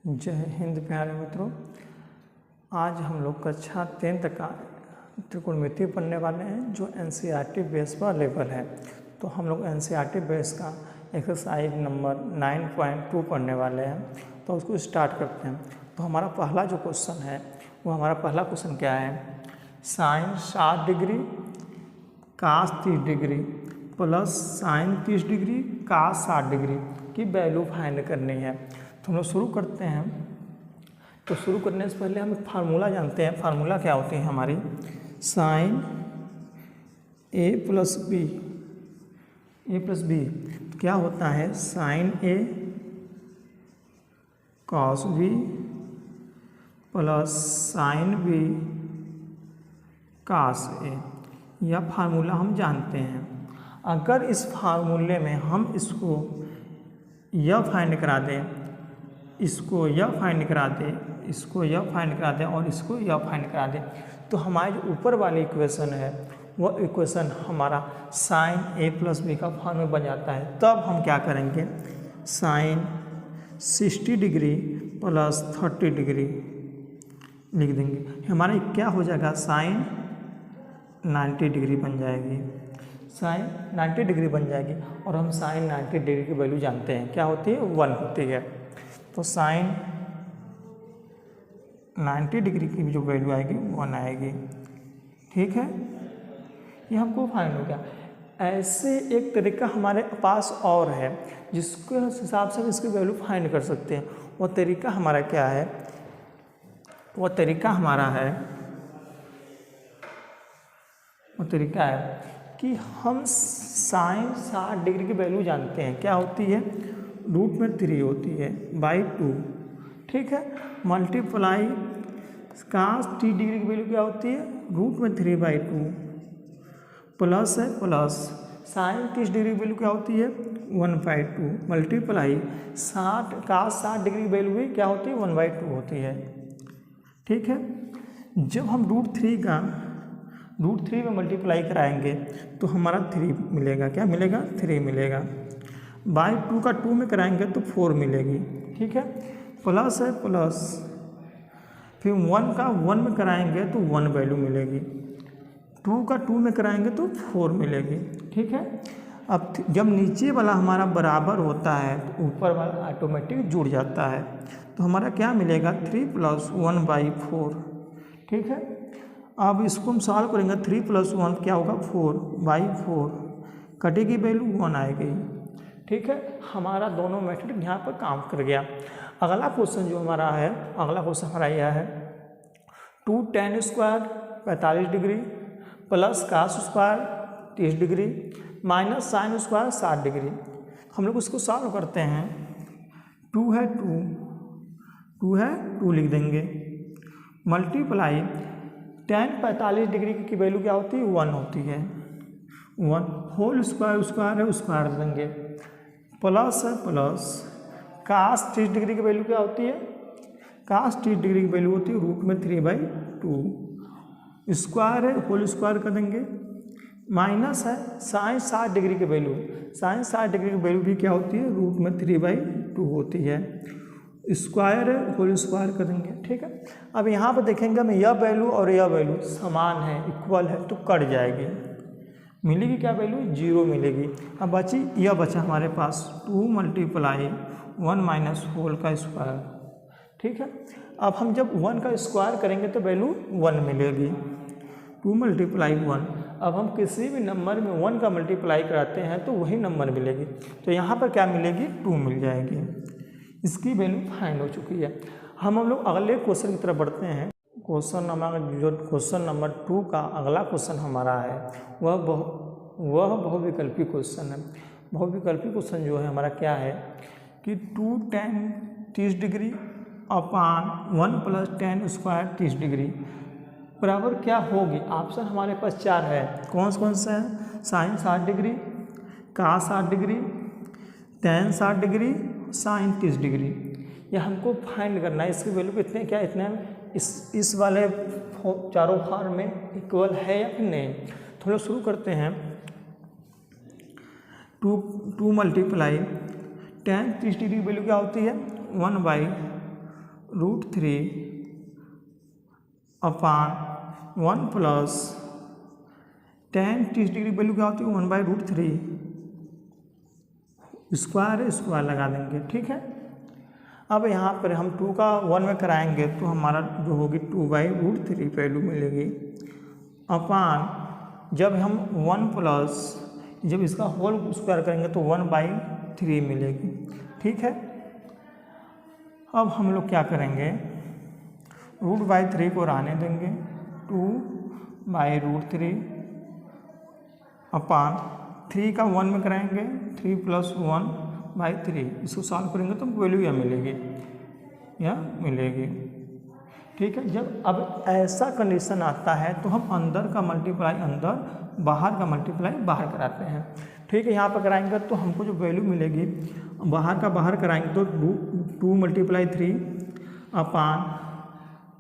जय हिंद प्यारे मित्रों। आज हम लोग कक्षा 10th का त्रिकोणमिति पढ़ने वाले हैं जो एनसीईआरटी बेस पर लेवल है। तो हम लोग एनसीईआरटी बेस का एक्सरसाइज नंबर 9.2 पढ़ने वाले हैं। तो उसको स्टार्ट करते हैं। तो हमारा पहला जो क्वेश्चन है वो हमारा पहला क्वेश्चन क्या है, साइन 60 डिग्री कास 30 degree plus sign 30 degree cos 60 degree की वैल्यू फाइंड करनी है। तो हम लोग शुरू करते हैं। तो शुरू करने से पहले हम एक फार्मूला जानते हैं। फार्मूला क्या होती है हमारी, साइन ए प्लस बी क्या होता है, sine A cos B plus sine B cos A. यह फार्मूला हम जानते हैं। अगर इस फार्मूले में हम इसको यह फाइंड करा दें, इसको यह फाइंड करा दें, इसको यह फाइंड करा दें और इसको यह फाइंड करा दें, तो हमारी जो ऊपर वाली इक्वेशन है वह इक्वेशन हमारा साइन ए प्लस बी का फॉर्म में बन जाता है। तब हम क्या करेंगे, साइन 60 डिग्री प्लस 30 डिग्री लिख देंगे। हमारा क्या हो जाएगा, साइन 90 डिग्री बन जाएगी, साइन 90 डिग्री बन जाएगी। और हम साइन 90 डिग्री की वैल्यू जानते हैं, क्या होती है, 1 होती है। तो साइन 90 डिग्री की जो वैल्यू आएगी 1 आएगी। ठीक है, ये हमको फाइंड हो गया। ऐसे एक तरीका हमारे पास और है जिसके हिसाब से हम इसकी वैल्यू फाइंड कर सकते हैं। वो तरीका हमारा क्या है, वो तरीका है कि हम साइन 60 डिग्री की वैल्यू जानते हैं, क्या होती है, रूट में 3 होती है बाई 2। ठीक है, मल्टीप्लाई कास 30 डिग्री की वैल्यू क्या होती है, रूट में 3/2 प्लस है, प्लस साइन 30 डिग्री की वैल्यू क्या होती है, 1/2 मल्टीप्लाई कास 60 डिग्री की वैल्यू भी क्या होती है, 1/2 होती है। ठीक है, जब हम रूट 3 में मल्टीप्लाई कराएंगे तो हमारा 3 मिलेगा, क्या मिलेगा, 3 मिलेगा। बाई 2 का 2 में कराएंगे तो 4 मिलेगी। ठीक है, प्लस है, प्लस फिर 1 का 1 में कराएंगे तो 1 वैल्यू मिलेगी, 2 का 2 में कराएंगे तो 4 मिलेगी। ठीक है, अब जब नीचे वाला हमारा बराबर होता है तो ऊपर वाला ऑटोमेटिक जुड़ जाता है। तो हमारा क्या मिलेगा, 3 + 1/4। ठीक है, अब इसको हम सॉल्व करेंगे, 3 + 1 क्या होगा, 4/4 कटेगी वैल्यू 1 आएगी। ठीक है, हमारा दोनों मेथड यहाँ पर काम कर गया। अगला क्वेश्चन जो हमारा है, अगला क्वेश्चन हमारा यह है, 2 tan square 45 degree plus cos square 30 degree minus sine square 60 degree. हम लोग इसको सॉल्व करते हैं। 2 है 2 लिख देंगे, मल्टीप्लाई tan 45 डिग्री की वैल्यू क्या होती है, 1 होती है, 1 होल स्क्वायर है, स्क्वायर देंगे, प्लस है, प्लस कास 30 डिग्री की वैल्यू क्या होती है, कास 30 डिग्री की वैल्यू होती है रूट में 3/2 स्क्वायर है, होल स्क्वायर कर देंगे, माइनस है साइन 60 डिग्री की वैल्यू, साइन 60 डिग्री की वैल्यू भी क्या होती है, रूट में 3/2 होती है, स्क्वायर है, होल स्क्वायर कर देंगे। ठीक है, अब यहाँ पर देखेंगे हम यह वैल्यू और यह वैल्यू समान है, इक्वल है, तो कट जाएगी, मिलेगी क्या वैल्यू, 0 मिलेगी। अब यह बचा हमारे पास 2 × 1 - होल का स्क्वायर। ठीक है, अब हम जब 1 का स्क्वायर करेंगे तो वैल्यू 1 मिलेगी, 2 × 1। अब हम किसी भी नंबर में 1 का मल्टीप्लाई कराते हैं तो वही नंबर मिलेगी। तो यहाँ पर क्या मिलेगी, 2 मिल जाएगी। इसकी वैल्यू फाइंड हो चुकी है। हम लोग अगले क्वेश्चन की तरफ बढ़ते हैं। क्वेश्चन नंबर 2 का अगला क्वेश्चन हमारा है वह बहुविकल्पी क्वेश्चन है। बहुविकल्पी क्वेश्चन जो है हमारा क्या है कि 2 tan 30 डिग्री अपान 1 + tan स्क्वायर 30 डिग्री बराबर क्या होगी। ऑप्शन हमारे पास 4 है, कौन सा है, sine 60 degree, cos 60 degree, tan 60 degree, sine 30 degree. यह हमको फाइंड करना है, इसकी वैल्यू कितने, क्या इतने इस वाले चारों फॉर्म में इक्वल है या फिर नहीं। तो हम लोग शुरू करते हैं। 2 × tan 30 डिग्री की वैल्यू क्या होती है, 1/2 √3 अपान 1 प्लस tan 30 डिग्री वैल्यू क्या होती है 1/√3 स्क्वायर लगा देंगे। ठीक है, अब यहाँ पर हम 2 का 1 में कराएंगे तो हमारा जो होगी 2/√3 वैल्यू मिलेगी अपान जब हम 1 प्लस जब इसका होल स्क्वायर करेंगे तो 1/3 मिलेगी। ठीक है, अब हम लोग क्या करेंगे √3 को रहने देंगे 2/√3 अपान 3 का 1 में कराएंगे 3 + 1/3 इसको सॉल्व करेंगे तो वैल्यू यह मिलेगी। ठीक है, जब अब ऐसा कंडीशन आता है तो हम अंदर का मल्टीप्लाई अंदर बाहर का मल्टीप्लाई बाहर कराते हैं। ठीक है, यहाँ पर कराएंगे तो हमको जो वैल्यू मिलेगी बाहर का बाहर कराएंगे तो 2 × 3 अपान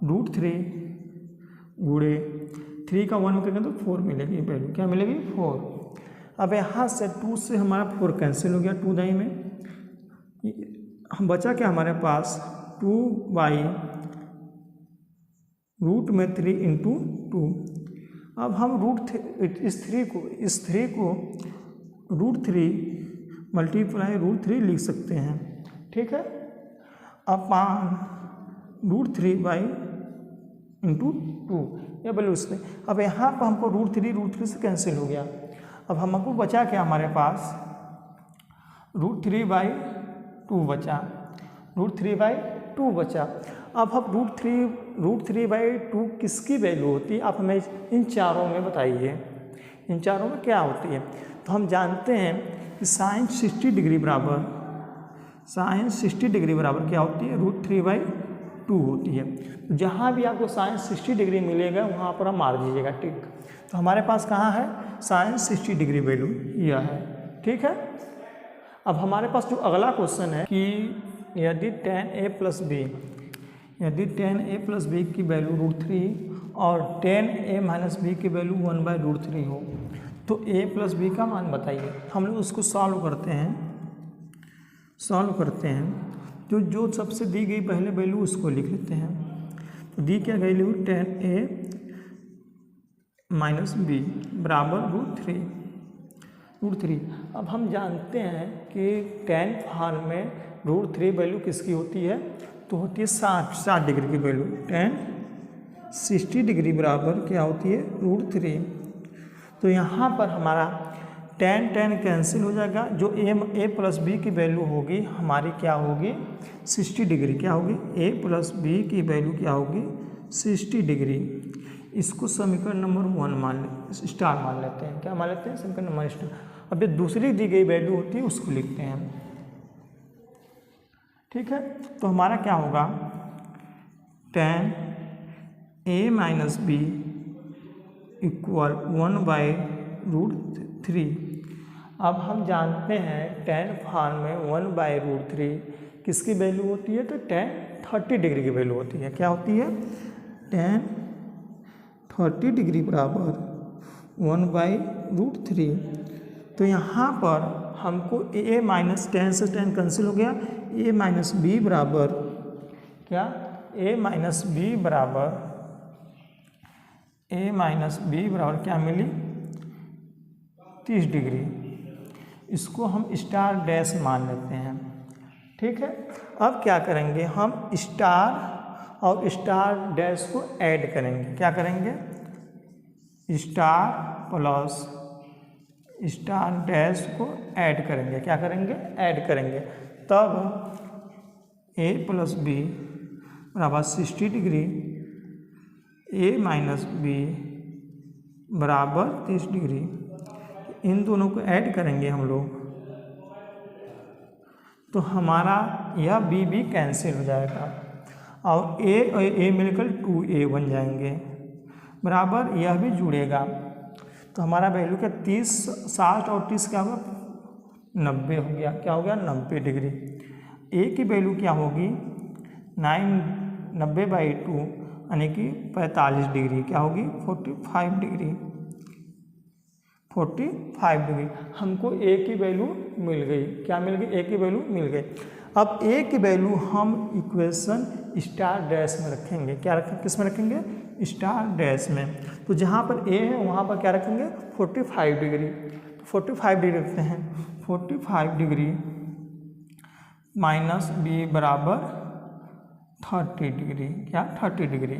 √3 गुणे 3 का 1 में करेंगे तो 4 मिलेगी वैल्यू। क्या मिलेगी 4। अब यहाँ से 2 से हमारा 4 कैंसिल हो गया 2 दाई में, हम बचा क्या हमारे पास 2/√3 × 2। अब हम इस 3 को √3 मल्टीप्लाई √3 लिख सकते हैं। ठीक है, अपान √3 × 2 ये वैल्यू इसमें। अब यहाँ पर हमको √3 से कैंसिल हो गया। अब हमको बचा क्या हमारे पास √3/2 बचा, √3/2 बचा। अब हम √3/2 किसकी वैल्यू होती है आप हमें इन चारों में बताइए, इन चारों में क्या होती है। तो हम जानते हैं कि sin 60 डिग्री बराबर क्या होती है √3/2 होती है। जहाँ भी आपको sin 60 डिग्री मिलेगा वहाँ पर हम मार दीजिएगा टिक। तो हमारे पास कहाँ है sin 60 डिग्री वैल्यू यह है। ठीक है, अब हमारे पास जो अगला क्वेश्चन है कि यदि tan a + b की वैल्यू √3 और tan a - b की वैल्यू 1/√3 हो तो a + b का मान बताइए। हम लोग उसको सॉल्व करते हैं जो सबसे दी गई पहले वैल्यू उसको लिख लेते हैं। तो दी क्या वैल्यू tan a - b बराबर √3। अब हम जानते हैं कि tan फॉर्म में √3 वैल्यू किसकी होती है तो होती है 60 डिग्री की वैल्यू। tan 60 डिग्री बराबर क्या होती है √3। तो यहाँ पर हमारा tan कैंसिल हो जाएगा, जो a + b की वैल्यू होगी हमारी क्या होगी 60 डिग्री। क्या होगी a + b की वैल्यू क्या होगी 60 डिग्री। इसको समीकरण नंबर 1 स्टार मान लेते हैं। क्या मान लेते हैं समीकरण नंबर स्टार। अब ये दूसरी दी गई वैल्यू होती है उसको लिखते हैं। ठीक है, तो हमारा क्या होगा tan a - b = 1/√3। अब हम जानते हैं tan फॉर्म में 1/√3 किसकी वैल्यू होती है तो tan 30 डिग्री की वैल्यू होती है। क्या होती है tan 30 डिग्री बराबर 1/√3। तो यहाँ पर हमको a - tan से tan कैंसिल हो गया, a - b बराबर क्या क्या मिली 30 डिग्री। इसको हम स्टार डैश मान लेते हैं। ठीक है, अब क्या करेंगे हम स्टार और स्टार डैश को ऐड करेंगे। क्या करेंगे स्टार प्लस स्टार डैश को ऐड करेंगे। क्या करेंगे ऐड करेंगे, तब a + b बराबर 60 डिग्री a - b बराबर 30 डिग्री। इन दोनों को ऐड करेंगे हम लोग तो हमारा यह b कैंसिल हो जाएगा और a मिलकर 2a बन जाएंगे बराबर यह भी जुड़ेगा। तो हमारा वैल्यू क्या 30 60 और 30 क्या होगा 90 हो गया। क्या हो गया 90 डिग्री। a की वैल्यू क्या होगी 90/2 यानी कि 45 डिग्री। क्या होगी 45 डिग्री। हमको a की वैल्यू मिल गई। क्या मिल गई a की वैल्यू मिल गई। अब ए की वैल्यू हम इक्वेशन स्टार डैश में रखेंगे। क्या रखेंगे, किस में रखेंगे, स्टार डैश में। तो जहाँ पर ए है वहाँ पर क्या रखेंगे 45 डिग्री। 45 डिग्री रखते हैं, 45 डिग्री माइनस बी बराबर 30 डिग्री, क्या 30 डिग्री।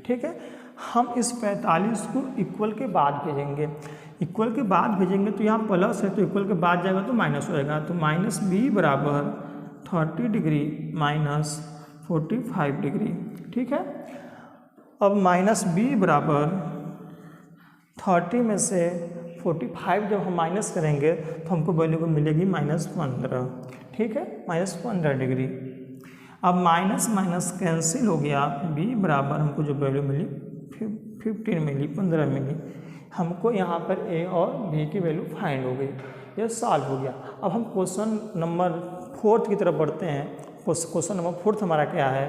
ठीक है, हम इस 45 को इक्वल के बाद भेजेंगे। इक्वल के बाद भेजेंगे तो यहाँ प्लस है तो इक्वल के बाद जाएगा तो माइनस हो जाएगा। तो माइनस बी बराबर 30 डिग्री माइनस 45 डिग्री। ठीक है, अब माइनस बी बराबर 30 में से 45 जब हम माइनस करेंगे तो हमको वैल्यू को मिलेगी -15। ठीक है, -15 डिग्री। अब माइनस माइनस कैंसिल हो गया, बी बराबर हमको जो वैल्यू मिली 15 मिली, 15 मिली। हमको यहाँ पर ए और बी की वैल्यू फाइंड हो गई, ये सॉल्व हो गया। अब हम क्वेश्चन नंबर 4 की तरफ बढ़ते हैं। क्वेश्चन नंबर 4 हमारा क्या है,